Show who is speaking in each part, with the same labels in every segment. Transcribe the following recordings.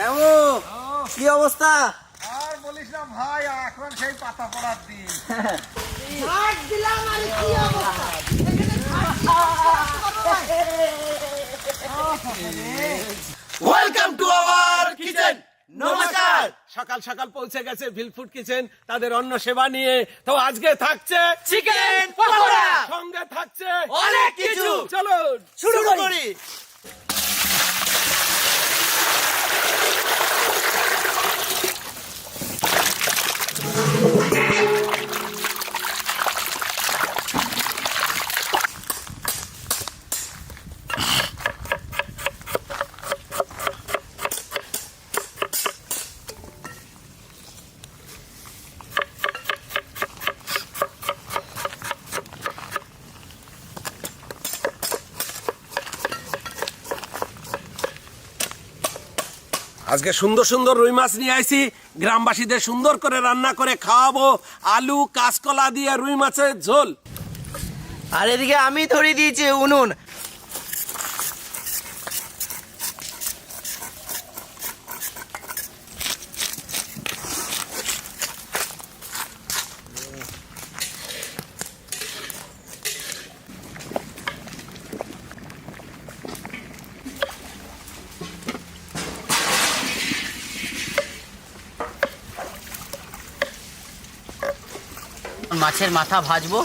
Speaker 1: বাবু কি অবস্থা?
Speaker 2: আর বলিস না ভাই, এখন সেই পাতা পড়ার দিন।
Speaker 1: Welcome to our kitchen. নমস্কার।
Speaker 3: সকাল সকাল পৌঁছে গেছে ভিলফুড কিচেন তাদের অন্ন সেবা নিয়ে। তো আজকে থাকছে
Speaker 1: চিকেন পকোড়া,
Speaker 3: সঙ্গে থাকছে
Speaker 1: অনেক কিছু।
Speaker 3: চলো
Speaker 1: শুরু করি।
Speaker 3: আজকে সুন্দর সুন্দর রুই মাছ নিয়ে আইছি, গ্রামবাসীদের সুন্দর করে রান্না করে খাওয়াবো। আলু কাঁচকলা দিয়ে রুই মাছের ঝোল।
Speaker 1: আর এদিকে আমি ধরিয়ে দিয়েছি উনুন।
Speaker 4: মাছের মাথা ভাজবো।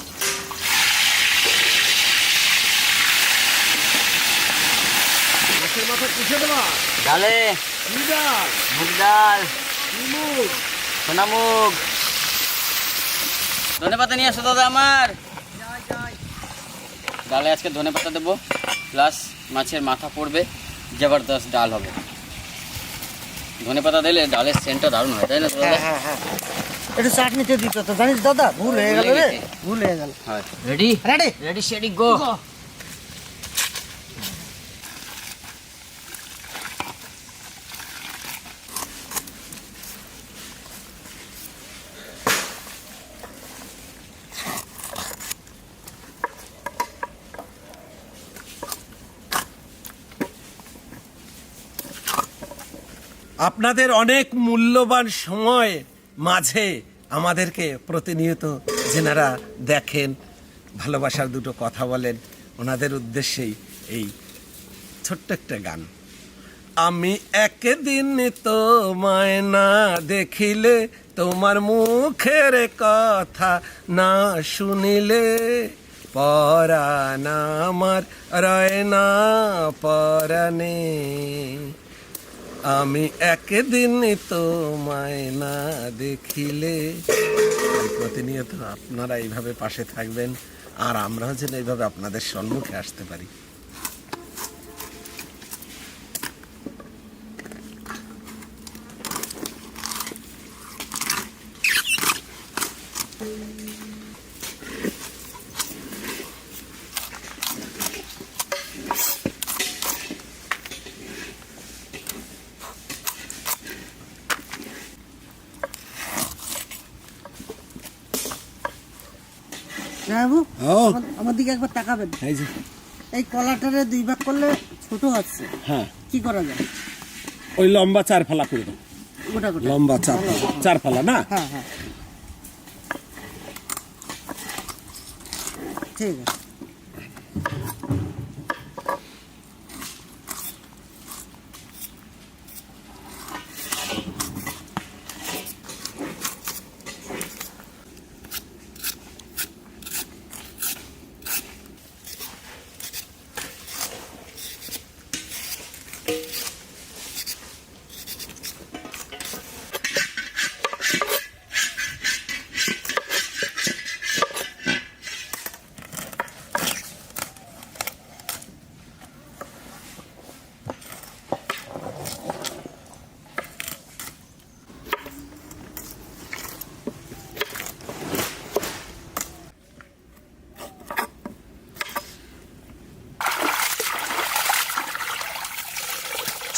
Speaker 3: মাছের মাথা কিসে দেবা?
Speaker 4: ডালে
Speaker 3: কি ডাল?
Speaker 4: মুগ ডাল,
Speaker 3: কি মুগ?
Speaker 4: সোনা মুগ। ধনে পাতা নিয়ে আসো দাদা আমার। ডালে আজকে ধনে পাতা দেবো, প্লাস মাছের মাথা পড়বে, জবরদস্ত ডাল হবে। ধনে পাতা দিলে ডালের সেন্টটা দারুণ হয়, তাই না দাদা?
Speaker 2: একটু চাটনিতে দিত তো, জানিস দাদা, ভুল হয়ে গেল রে, ভুল হয়ে গেল।
Speaker 4: রেডি
Speaker 2: রেডি
Speaker 4: রেডি শেডি গো।
Speaker 3: আপনাদের অনেক মূল্যবান সময় মাঝে আমাদেরকে প্রতিনিয়ত যেনারা দেখেন, ভালোবাসার দুটো কথা বলেন, ওনাদের উদ্দেশ্যেই এই ছোট্ট একটা গান। আমি একদিন তোমায় না দেখিলে, তোমার মুখের কথা না শুনিলে, পরাণ আমার রয় না পরাণে। আমি একদিন তোমায় না দেখিলে। প্রতিনিয়ত আপনারা এইভাবে পাশে থাকবেন, আর আমরাও যেন এইভাবে আপনাদের সম্মুখে আসতে পারি।
Speaker 2: বাবু আমার দিকে একবার তাকাবেন।
Speaker 3: এই যে
Speaker 2: এই কলাটারে দুই ভাগ করলে ছোট হচ্ছে,
Speaker 3: হ্যাঁ,
Speaker 2: কি করা যায়?
Speaker 3: ওই লম্বা চার ফালা করে দাও।
Speaker 2: গোটা গোটা
Speaker 3: লম্বা চার ফালা না?
Speaker 2: হ্যাঁ হ্যাঁ, ঠিক আছে।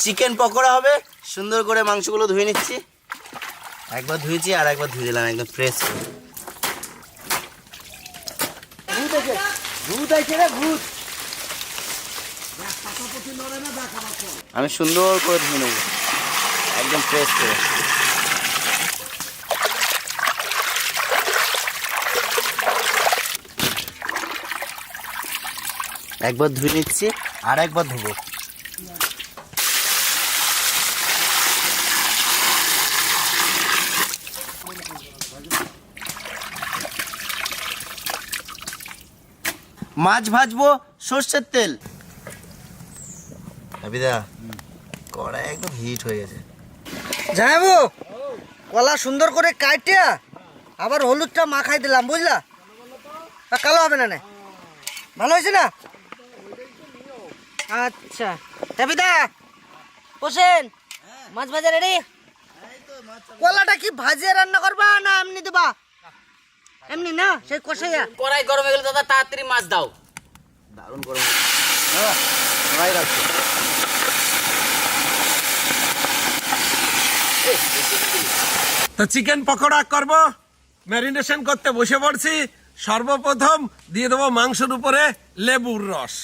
Speaker 1: চিকেন পকোড়া হবে। সুন্দর করে মাংসগুলো ধুয়ে নিচ্ছি। একবার ধুয়েছি আর একবার ধুয়ে দিলাম একদম ফ্রেশ। আমি সুন্দর করে ধুয়ে নেব। একদম প্রেস করে। একবার ধুয়ে নিচ্ছি, আর একবার ধুবো। মাছ ভাজবো সর্ষের তেল। আবিদা, কড়াই একদম হিট হয়ে গেছে।
Speaker 2: জানাবো কলা সুন্দর করে কাটিয়া আবার হলুদটা মাখাই দিলাম, বুঝলা? আর কালো হবে না, ভালো হয়েছে না? আচ্ছা দেবিদা, বসেন, মাছ ভাজা রেডি। কলাটা কি ভাজিয়ে রান্না করবা না এমনি দেবা? এমনি না, সেই কষাইয়া।
Speaker 4: কড়াই গরম হয়ে গেলে দাদা তাড়াতাড়ি মাছ দাও।
Speaker 1: দারুণ গরম কড়াই রাখছি।
Speaker 3: তো চিকেন পকোড়া করব, ম্যারিনেশন করতে বসে পড়ছি। সর্বপ্রথম দিয়ে দেবো মাংসের উপরে লেবুর রস।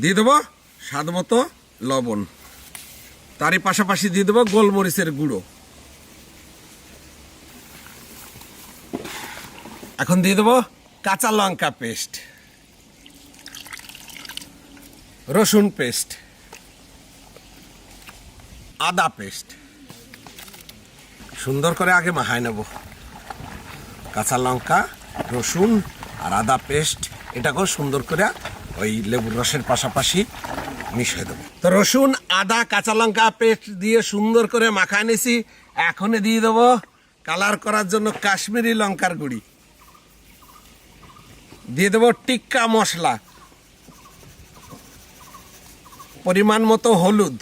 Speaker 3: দিয়ে দেবো স্বাদ মতো লবণ, তারই পাশাপাশি দিয়ে দেবো গোলমরিচের গুঁড়ো। এখন দিয়ে দেবো কাঁচা লঙ্কা পেস্ট, রসুন পেস্ট, আদা পেস্ট। সুন্দর করে আগে মাখায় নেব। কাঁচা লঙ্কা, রসুন আর আদা পেস্ট এটাকেও সুন্দর করে ওই লেবুর রসের পাশাপাশি মিশিয়ে দেবো। তো রসুন, আদা, কাঁচা লঙ্কা পেস্ট দিয়ে সুন্দর করে মাখায় নিয়েছি। এখনই দিয়ে দেবো কালার করার জন্য কাশ্মীরি লঙ্কার গুঁড়ি, দিয়ে দেবো টিক্কা মশলা, পরিমাণ মতো হলুদ।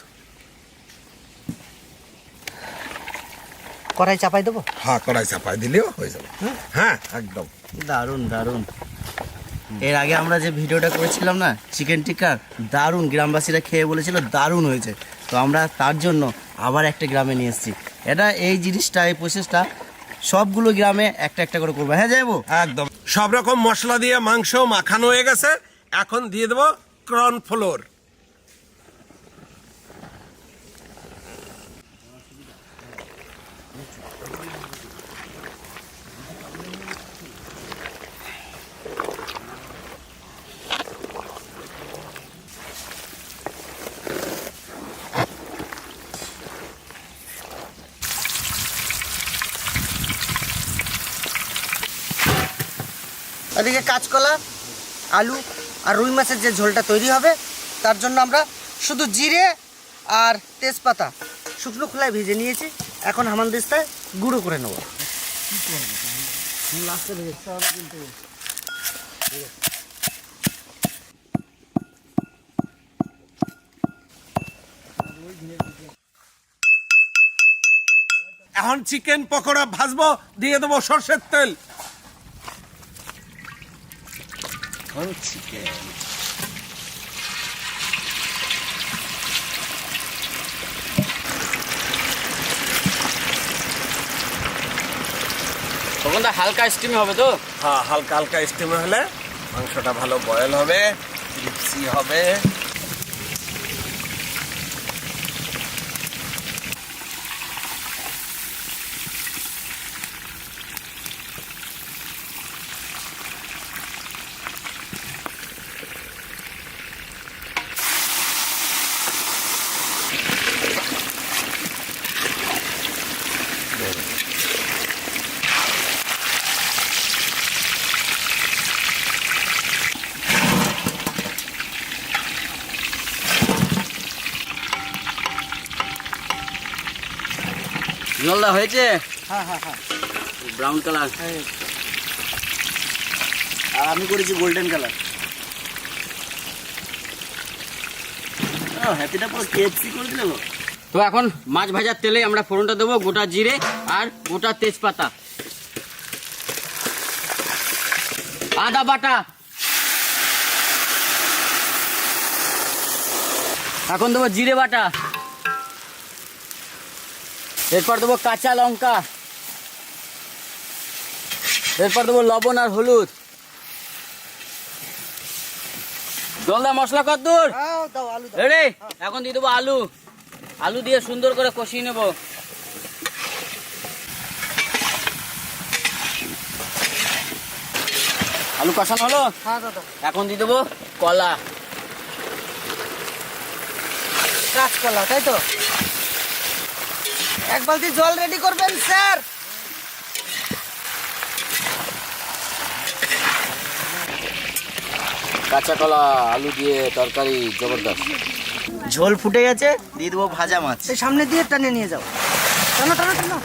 Speaker 2: কড়াই চাপাই দেবো।
Speaker 3: হ্যাঁ, কড়াই চাপাই দিলেও হয়ে যাবে। হ্যাঁ, একদম
Speaker 1: দারুণ দারুণ। এর আগে আমরা যে ভিডিওটা করেছিলাম না চিকেন টিক্কা, দারুণ, গ্রামবাসীরা খেয়ে বলেছিল দারুণ হয়েছে। তো আমরা তার জন্য আবার একটা গ্রামে নিয়ে এসেছি। এটা এই জিনিসটা, এই প্রসেসটা সবগুলো গ্রামে একটা একটা করে করবো। হ্যাঁ যাইবো,
Speaker 3: একদম সব রকম মশলা দিয়ে মাংস মাখানো হয়ে গেছে। এখন দিয়ে দেবো কর্নফ্লোর।
Speaker 2: এদিকে কাঁচকলা, আলু আর রুই মাছের যে ঝোলটা তৈরি হবে তার জন্য আমরা শুধু জিরে আর তেজপাতা শুকনো খোলায় ভেজে নিয়েছি। এখন হামানদিস্তায় গুঁড়ো করে নেব।
Speaker 3: এখন চিকেন পকোড়া ভাজবো, দিয়ে দেবো সর্ষের তেল।
Speaker 4: তখন তো হালকা স্টিম হবে তো।
Speaker 3: হ্যাঁ, হালকা হালকা স্টিমে হলে মাংসটা ভালো বয়েল হবে, ক্রিপসি হবে।
Speaker 4: জলদা হয়েছে,
Speaker 2: হ্যাঁ হ্যাঁ হ্যাঁ,
Speaker 4: ব্রাউন কালার।
Speaker 1: আর আমি করেছি গোল্ডেন কালার। হ্যাপিটা পুরো কেএফসি করে দিলে গো।
Speaker 4: তো এখন মাছ ভাজার তেলে আমরা ফোড়নটা দেবো গোটা জিরে আর গোটা তেজপাতা, আদা বাটা। এখন দেবো জিরে বাটা, এরপর দেবো কাঁচা লঙ্কা, এরপর দেবো লবণ আর হলুদ, জলদা মশলা কত দূর
Speaker 2: দাও আলু দাও।
Speaker 4: রেডি? এখন দিয়ে দেবো আলু। আলু দিয়ে সুন্দর করে কষিয়ে নেব। আলু কষানো হলো,
Speaker 2: হ্যাঁ দাদা,
Speaker 4: এখন দিয়ে দেবো কলা।
Speaker 2: কাঁচকলা তাই তো। এক বালতি জল রেডি করবেন স্যার।
Speaker 4: কাঁচা কলা আলু দিয়ে তরকারি জবরদস্ত।
Speaker 1: ঝোল ফুটে গেছে, দিয়ে দেবো ভাজা মাছ।
Speaker 2: এই সামনে দিয়ে টানে নিয়ে যাও। টানো টানো টানো।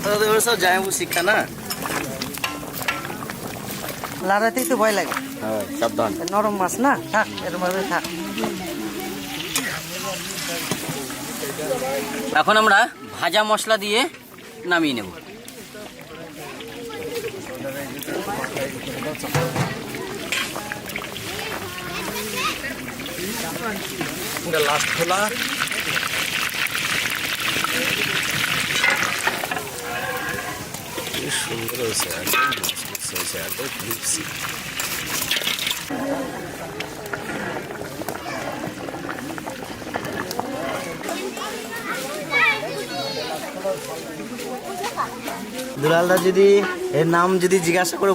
Speaker 1: দাদা ওর সব জামাইবু শিক্ষা না।
Speaker 2: লাড়াতেই তো ভয় লাগে।
Speaker 4: হ্যাঁ, সাবধান।
Speaker 2: নরম মাছ না, থাক এরকম ভাবে থাক।
Speaker 4: এখন আমরা ভাজা মশলা দিয়ে নামিয়ে নেব।
Speaker 3: লাস্ট খোলা। সুন্দর হয়েছে, একদম হয়েছে, একদম ক্রিপসি।
Speaker 1: দুলালদা যদি এর নাম যদি জিজ্ঞাসা করে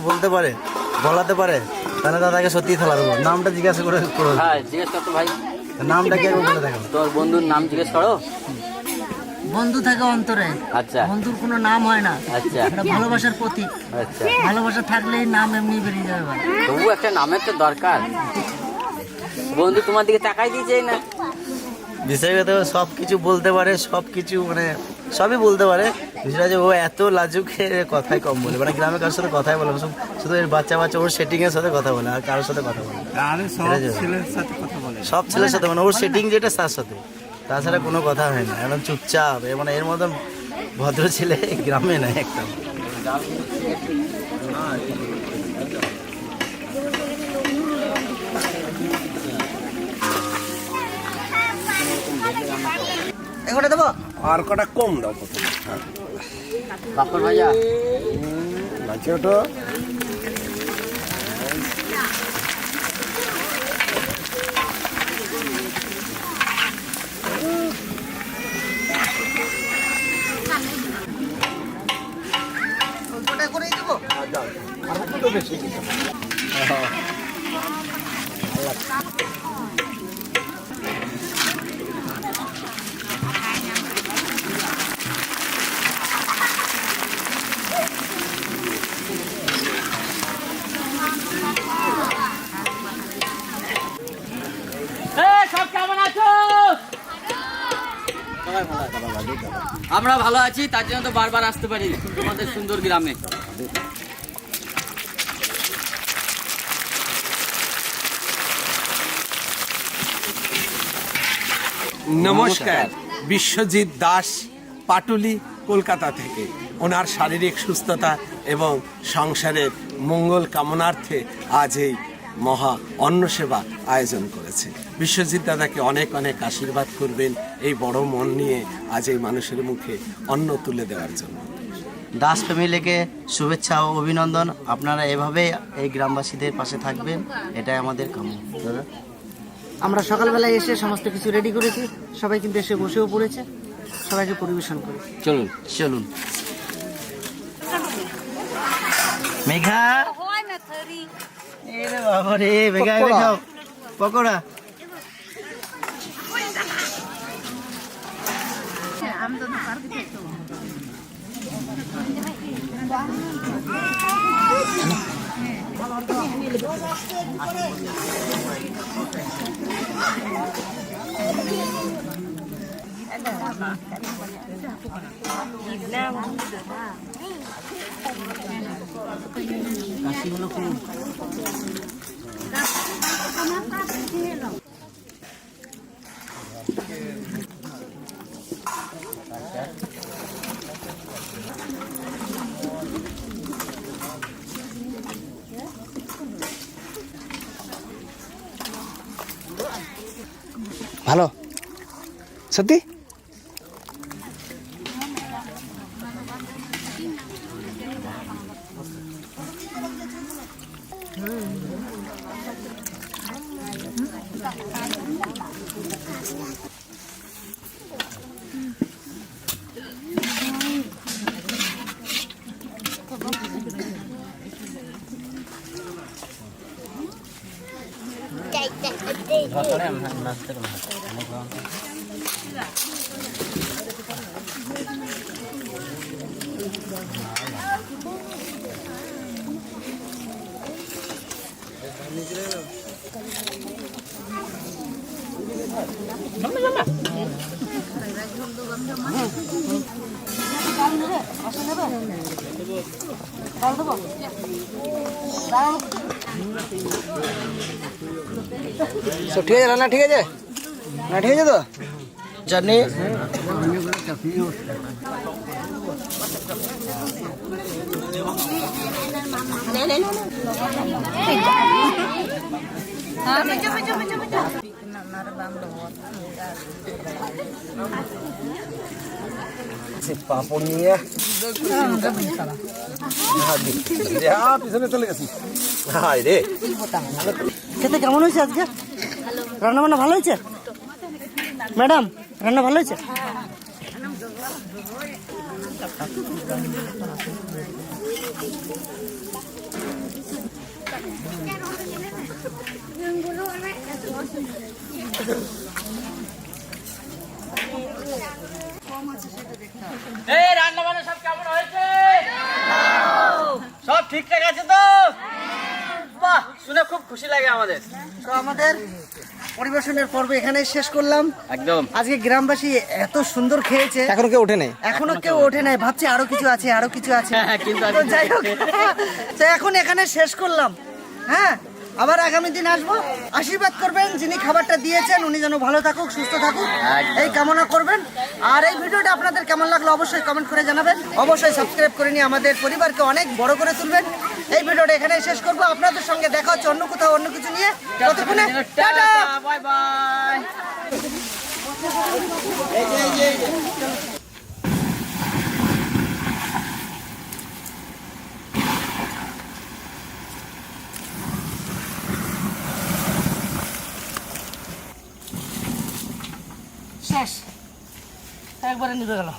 Speaker 1: বলাতে পারে তাহলে দাদাকে সত্যি থালা দেবো। নামটা জিজ্ঞাসা করে করো।
Speaker 4: হ্যাঁ, জিজ্ঞেস করতো ভাই।
Speaker 1: নামটা কি একবার বলে দেখো।
Speaker 4: তোর বন্ধুর নাম জিজ্ঞেস করো।
Speaker 2: বন্ধু থাকে অন্তরে,
Speaker 4: আচ্ছা
Speaker 2: বন্ধুর কোনো নাম হয় না।
Speaker 4: আচ্ছা
Speaker 2: এটা ভালোবাসার প্রতীক।
Speaker 4: আচ্ছা,
Speaker 2: ভালোবাসা থাকলেই নাম এমনি বেরিয়ে যাবে ভাই।
Speaker 4: তবু একটা নামের তো দরকার। বন্ধু তোমার দিকে তাকাই দিয়েছে না।
Speaker 1: বিষয়গত সব কিছু বলতে পারে, সব কিছু মানে সবই বলতে পারে। বিষয়টা যে ও এত লাজুকে কথাই কম বলে, মানে গ্রামে কারোর সাথে কথাই বলে না। শুধু এর বাচ্চা ওর সেটিং এর সাথে কথা বলে, আর কারোর সাথে কথা বলে না। সব ছেলের সাথে মানে ওর সেটিং যেটা তার সাথে, তাছাড়া কোনো কথা হয় না। একদম চুপচাপ, মানে এর মতন ভদ্র ছেলে গ্রামে নাই একটা।
Speaker 2: এগুলো দেবো।
Speaker 3: আর কটা কম দাও প্রথমে। হ্যাঁ,
Speaker 4: পাপড় ভাজা।
Speaker 3: নাচে ওঠো।
Speaker 2: অল্পটা করেই দেবো।
Speaker 4: সব কেমন আছো? আমরা ভালো আছি, তার জন্য তো বারবার আসতে পারি তোমাদের সুন্দর গ্রামে।
Speaker 3: নমস্কার, বিশ্বজিৎ দাস, পাটুলি, কলকাতা থেকে। ওনার শারীরিক সুস্থতা এবং সংসারের মঙ্গল কামনার্থে আজ এই মহা অন্নসেবা আয়োজন করেছে। বিশ্বজিৎ দাদাকে অনেক অনেক আশীর্বাদ করবেন এই বড় মন নিয়ে আজ এই মানুষের মুখে অন্ন তুলে দেওয়ার জন্য।
Speaker 1: দাস ফ্যামিলিকে শুভেচ্ছা ও অভিনন্দন। আপনারা এভাবে এই গ্রামবাসীদের পাশে থাকবেন, এটাই আমাদের কাম্য। দাদা
Speaker 2: আমরা সকালবেলায় এসে সমস্ত কিছু রেডি করেছি, সবাই কিন্তু এসে বসেও পড়েছে, সবাইকে পরিবেশন করি।
Speaker 4: চলুন
Speaker 1: চলুন। মেঘা, এরে বাবা রে, মেঘা এনে খাও পকোড়া। কাশিগুলো খুব
Speaker 2: ভালো সত্যি। সব ঠিক আছে, রান্না ঠিক আছে না? ঠিক আছে তো চাটনি পাপড় নিয়ে
Speaker 3: পিছনে চলে গেছি।
Speaker 2: খেতে কেমন হয়েছে আজকে? রান্না বান্না ভালো হয়েছে ম্যাডাম? রান্না ভালো হয়েছে?
Speaker 4: এই রান্না বান্না সব কেমন হয়েছে? সব ঠিকঠাক আছে তো? বাহ, শুনে খুব খুশি লাগে আমাদের।
Speaker 2: তো আমাদের পরিবেশনের পর্ব এখানেই শেষ করলাম।
Speaker 4: একদম।
Speaker 2: আজকে গ্রামবাসী এত সুন্দর খেয়েছে,
Speaker 1: এখনো কেউ ওঠে নাই।
Speaker 2: এখনো কেউ ওঠে নাই, ভাবছে আরো কিছু আছে, আরো কিছু আছে।
Speaker 4: হ্যাঁ, কিন্তু
Speaker 2: তো যাই হোক, তো এখন এখানে শেষ করলাম। হ্যাঁ, আবার আগামী দিন আসবো। আশীর্বাদ করবেন, যিনি খাবারটা দিয়েছেন উনি যেন ভালো থাকুক, সুস্থ থাকুক, এই কামনা করবেন। আর এই ভিডিওটা আপনাদের কেমন লাগলো অবশ্যই কমেন্ট করে জানাবেন। অবশ্যই সাবস্ক্রাইব করে নিয়ে আমাদের পরিবারকে অনেক বড় করে তুলবেন। এই ভিডিওটা এখানেই শেষ করবো। আপনাদের সঙ্গে দেখা হচ্ছে অন্য কোথাও অন্য কিছু নিয়ে। ততক্ষণে টাটা।
Speaker 4: Bye bye.
Speaker 2: শেষ, একবারে নিভে গেল।